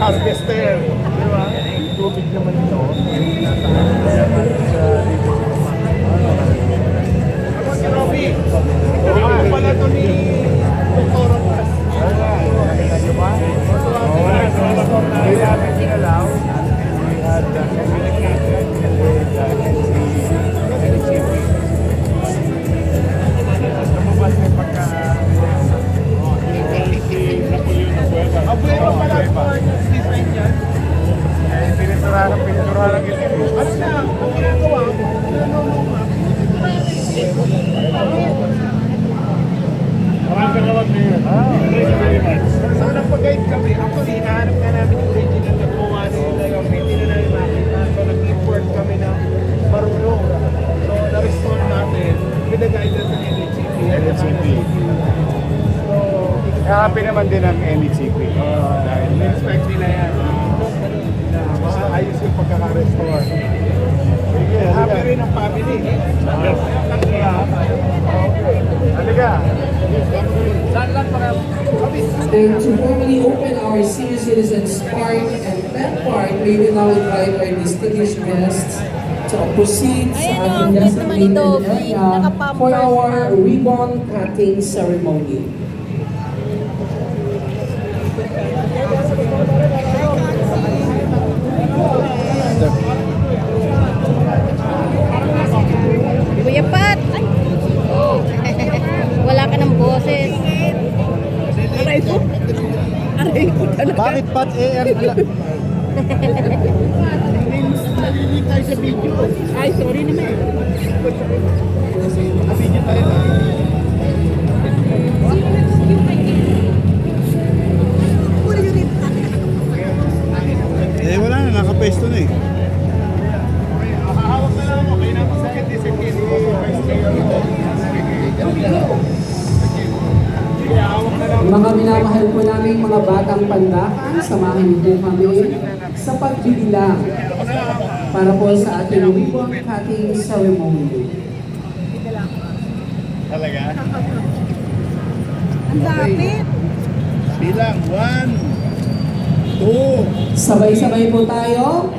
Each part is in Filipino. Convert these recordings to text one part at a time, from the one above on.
Harvester. Di ba? Tubig naman ito. Ako si Robby. Ako pala ito ni Dr. Rojas. Di ba? Kaya natin sinalaw. We had communication with NCP. Lumabas may pagka... Abuelo pala ito. Design yan. Eh, piniturahan ng piniturahan ng itin. Ano na? Ang ginagawa? Maraming kagawad na yun. Thank you very much. So, nagpag-guide kami. Actually, hinahanap nga namin yung original na kung ano yung nagawin. Hindi na namin makita. So, nag-import kami ng marunong. So, na-restore natin. Pinag-guide na sa NHCP. Happy naman din ang NHCP. Dahil na-expect nila yan. Ayos yung pagkaka-restore. Happy rin ang family. Halika. And to formally open our Senior Citizens Park and Pet Park, we will now invite our distinguished guests to proceed sa ating designated area for our ribbon cutting ceremony. Kuya Pat! Wala ka ng boses. Aray ko. Aray ko talaga. Bakit Pat AM? Nalilig tayo sa video. Ay, sorry naman. Video tayo na. Eh wala na, nakapesto na eh. Hawak na lang ako. Kaya naman sa akin, disipin. Mga minamahal po namin mga batang pandakan, samahan niyo po kami sa pagbibilang para po sa ating ribbon cutting ceremony. Talaga? Ang lapit. Bilang 1, 2. Sabay-sabay po tayo.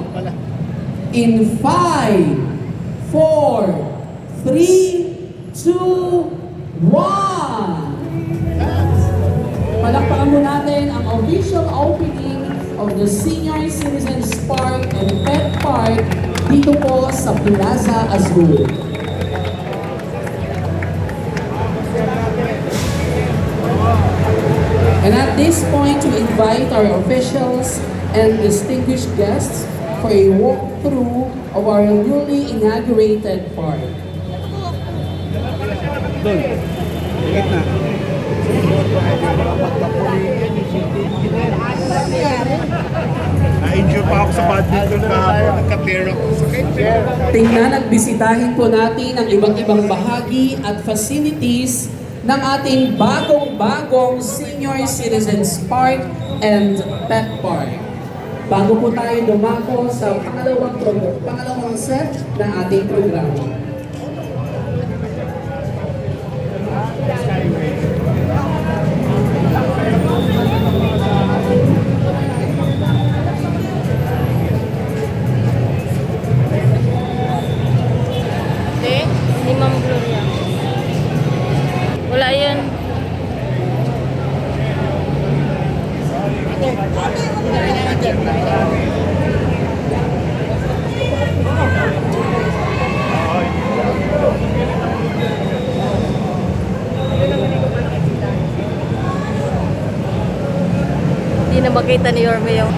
In 5, 4, 3, 2, 1. Palakpakan mo natin ang official opening of the Senior Citizens Park and Pet Park dito po sa Plaza Azul. And at this point, we invite our officials and distinguished guests for a walkthrough of our newly inaugurated park. Doon. Ikit na. Na-injure pa ako sa badminton kahapon. Nagka-tear ako sa kitchen. Tingnan at bisitahin po natin ang iba't ibang bahagi at facilities ng ating bagong-bagong Senior Citizens Park and Pet Park. Bago po tayo dumako sa pangalawang set ng ating programa. Ni Ma'am Gloria. Wala yan. Hindi na makita ni Yorme yung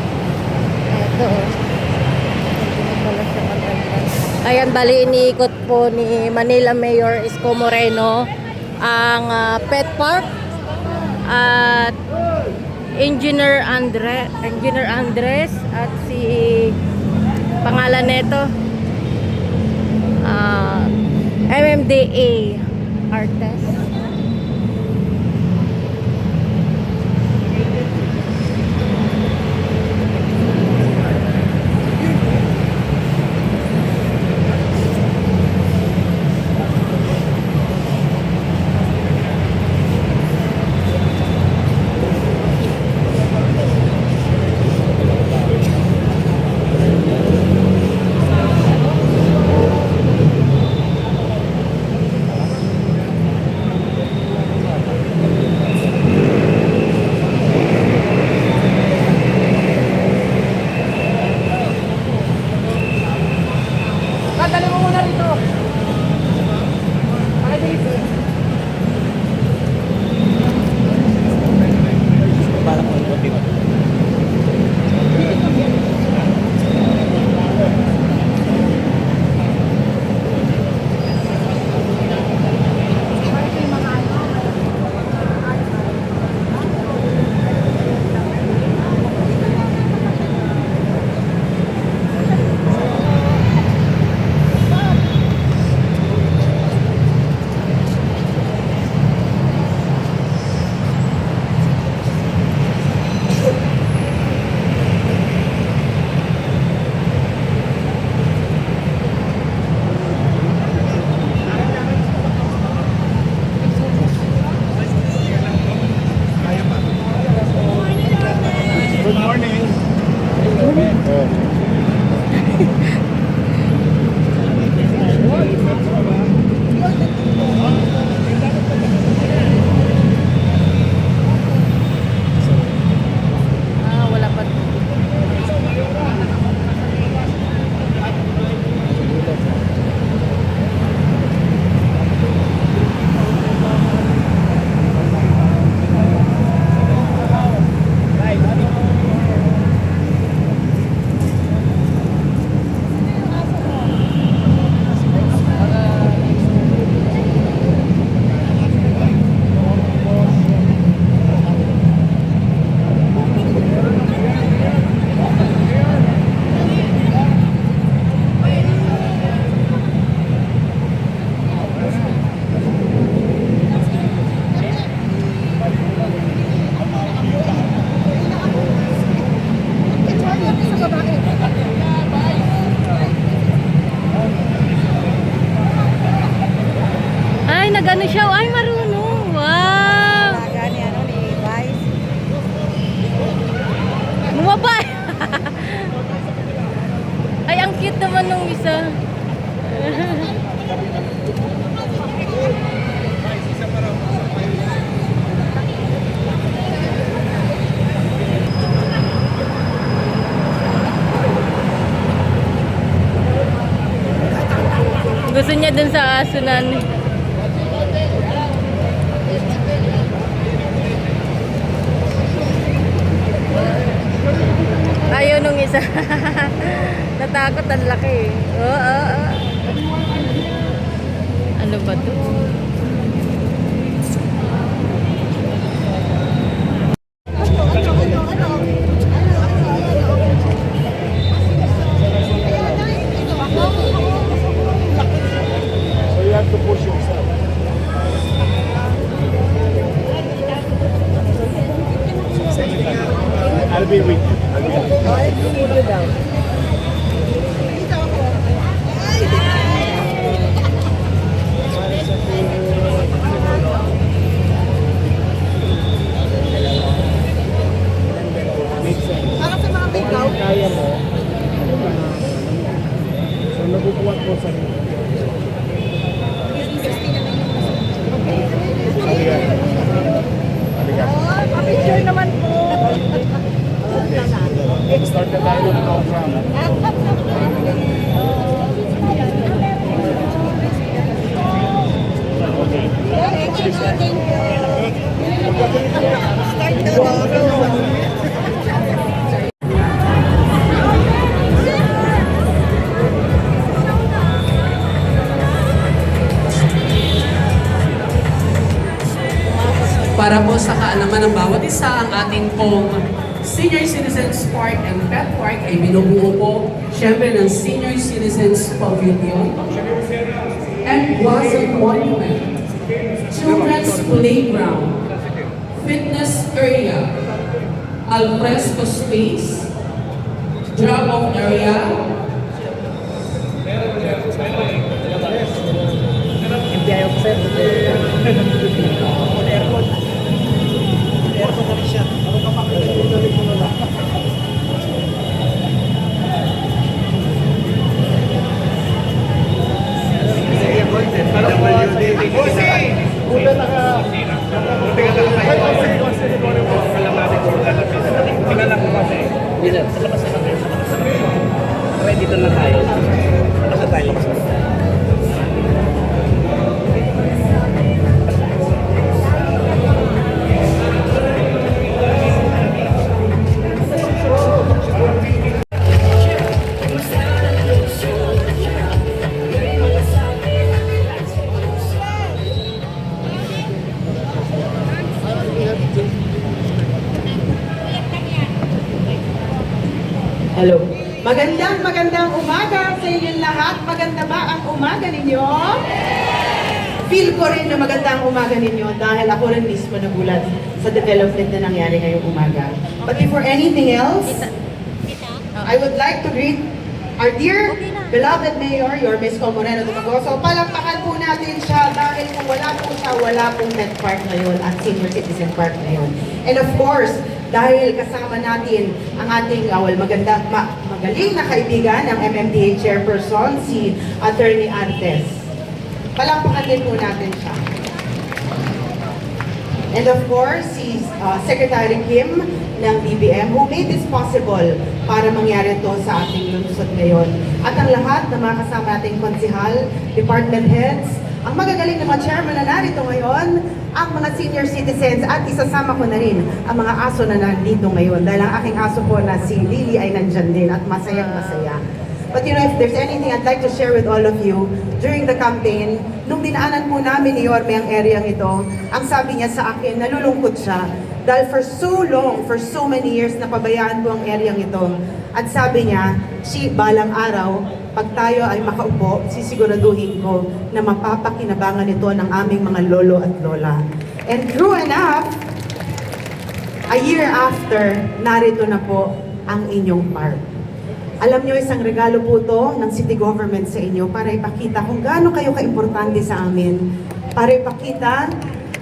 eto. Ayan, bali iniikot po ni Manila Mayor Isko Moreno ang Pet Park at Engineer Andres at si pangalan nito? MMDA Artes. Good morning. Wala pa. Ay, nagano siya. Ay, marunong. Wow! Gani ano ni Vice. Bumaba! Ay, ang cute naman nung isa. Gusto niya dun sa asunan. Ayaw nung isa. Natakot ang laki. Oo. Ano ba to? So you have to push yourself. I'll be with you. Kaya mo. So nabubuhat mo sa Picture naman po. Start the tayo ng program. Para po sa kaalaman ng bawat isa, ang ating pong Senior Citizens Park and Pet Park ay binubuo po Siyempre ng Senior Citizens Pavilion, and Blossom Monument, Children's Playground, Fitness Area, Alfresco Space, Drop-off Area, Hello. Magandang umaga sa inyong lahat. Maganda ba ang umaga ninyo? Feel ko rin na maganda ang umaga ninyo dahil ako rin mismo nagulat sa development na nangyari ngayong umaga. But before anything else, I would like to greet our dear beloved Mayor, your Miss Moreno Dumagoso. Palakpakan po natin siya dahil kung wala po siya, wala pong Met Park ngayon at Senior Citizen Park ngayon. And of course, dahil kasama natin ang ating magaling na kaibigan ng MMDA Chairperson, si Attorney Artes. Palakpakan din po natin siya. And of course, si Secretary Kim ng BBM who made this possible para mangyari ito sa ating lungsod ngayon. At ang lahat ng mga kasama nating konsihal, department heads, ang magagaling na mga chairman na narito ngayon, ang mga senior citizens at isasama ko na rin ang mga aso na nandito ngayon dahil ang aking aso po na si Lily ay nandyan din at masayang masaya. But you know, if there's anything I'd like to share with all of you, during the campaign, nung dinaanan po namin ni Yorme ang area ito, ang sabi niya sa akin, nalulungkot siya dahil for so long, for so many years, napabayaan po ang area ito. At sabi niya, balang araw, pag tayo ay makaupo, sisiguraduhin ko na mapapakinabangan ito ng aming mga lolo at lola. And true enough, a year after, narito na po ang inyong park. Alam niyo, isang regalo po to ng city government sa inyo para ipakita kung gaano kayo kaimportante sa amin. Para ipakita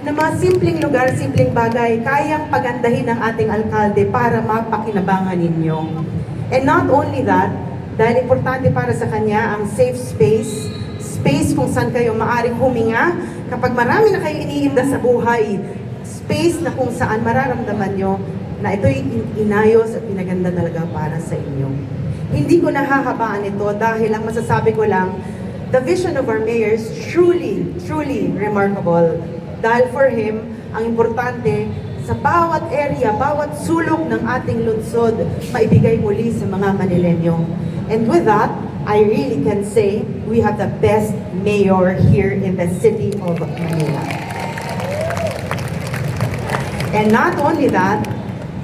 na mga simpleng lugar, simpleng bagay, kayang pagandahin ng ating alkalde para mapakinabangan ninyo. And not only that, dahil importante para sa kanya ang safe space, space kung saan kayo maaring huminga, kapag marami na kayo iniinda sa buhay, space na kung saan mararamdaman nyo na ito'y inayos at pinaganda talaga para sa inyo. Hindi ko nahahabaan ito dahil ang masasabi ko lang, the vision of our mayor is truly remarkable. Dahil for him, ang importante, sa bawat area, bawat sulok ng ating lungsod, maibigay muli sa mga Manileño. And with that, I really can say we have the best mayor here in the city of Manila. And not only that,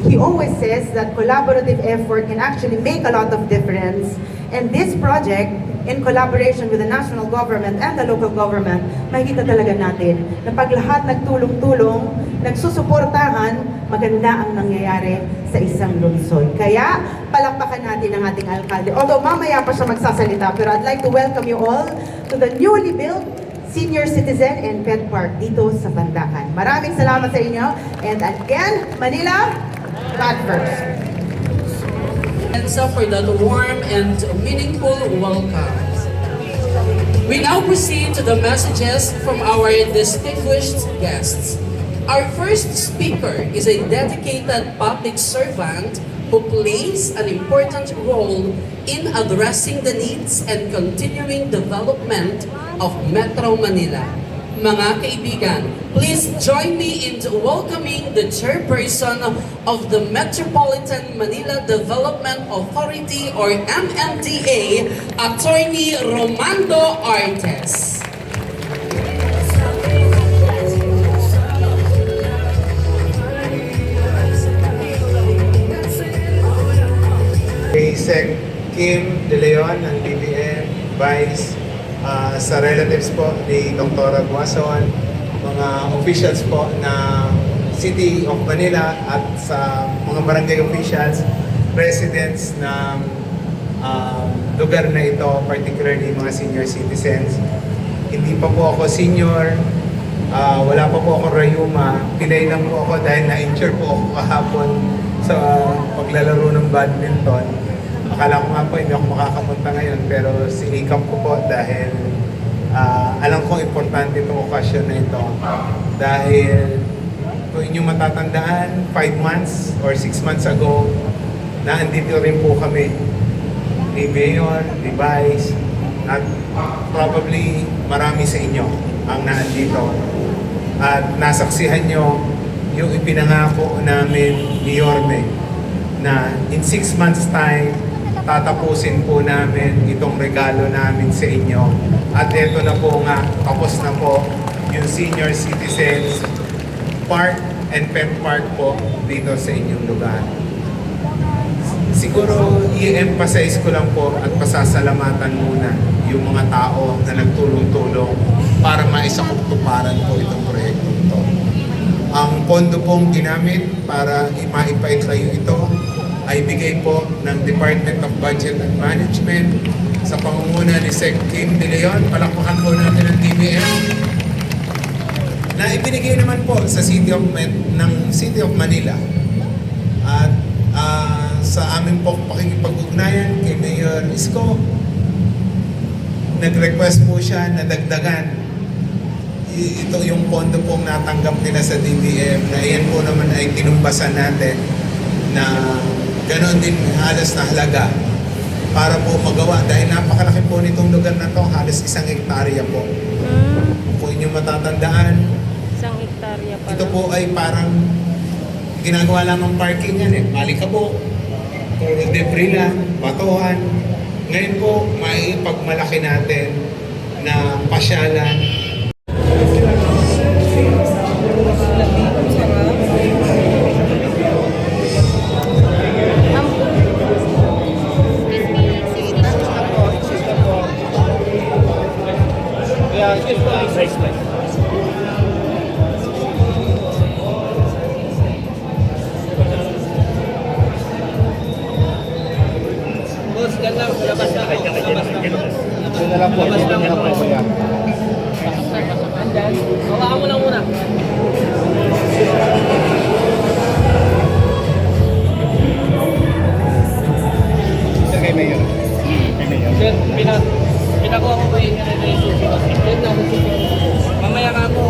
he always says that collaborative effort can actually make a lot of difference. And this project, in collaboration with the national government and the local government, makikita talaga natin na pag lahat nagtulong-tulong, nagsusuportahan, maganda ang nangyayari sa isang lungsod. Kaya, palakpakan natin ang ating alkalde. Although mamaya pa siya magsasalita, pero I'd like to welcome you all to the newly built Senior Citizen and Pet Park dito sa Bandacan. Maraming salamat sa inyo. And again, Manila, God first. And so for that warm and meaningful welcome. We now proceed to the messages from our distinguished guests. Our first speaker is a dedicated public servant who plays an important role in addressing the needs and continuing development of Metro Manila. Mga kaibigan, please join me in welcoming the chairperson of the Metropolitan Manila Development Authority or MMDA, Attorney Romando Artes. Basic Kim De Leon ng DBM, Vice, sa relatives po ni Dr. Guason, mga officials po ng City of Manila at sa mga barangay officials, residents ng lugar na ito, particularly mga senior citizens. Hindi pa po ako senior, wala pa po akong rayuma, pilay lang po ako dahil na-injure po ako kahapon sa paglalaro ng badminton. Akala ko nga po hindi ako makakapunta ngayon pero sinikap ko po dahil alam ko importante itong okasyon na ito. Dahil kung inyong matatandaan, 5 months or 6 months ago, na andito rin po kami ni Mayor, ni Vice, at probably marami sa inyo ang naandito. At nasaksihan nyo yung ipinangako namin ni Yorme na in 6 months time, tatapusin po namin itong regalo namin sa inyo. At ito na po nga, tapos na po yung senior citizens park and pet park po dito sa inyong lugar. Siguro i-emphasize ko lang po at pasasalamatan muna yung mga tao na nagtulong-tulong para maisakuptuparan po itong proyekto ito. Ang pondo pong ginamit para maipaitayo ito ay bigay po ng Department of Budget and Management sa pangunguna ni Sec. Kim De Leon. Palakpakan po natin ang DBM. Na ibinigay naman po sa City of Manila. At sa amin po pakikipag-ugnayan kay Mayor Isko, nag-request po siya na dagdagan ito yung pondo pong natanggap nila sa DBM na iyan po naman ay tinumbasan natin na ganoon din halos na halaga para po magawa dahil napakalaki po nitong lugar na to, halos 1 hektarya po. Kung inyong matatandaan, 1 hektarya pa. ito po ay parang ginagawa lamang parking yan eh. Malikabok, puro debris lang, batuhan. Ngayon po, maipagmalaki natin na pasyalan. Hawakan mo lang muna. Sir, pinakuha ko po yung susunod. Mamaya ka ako.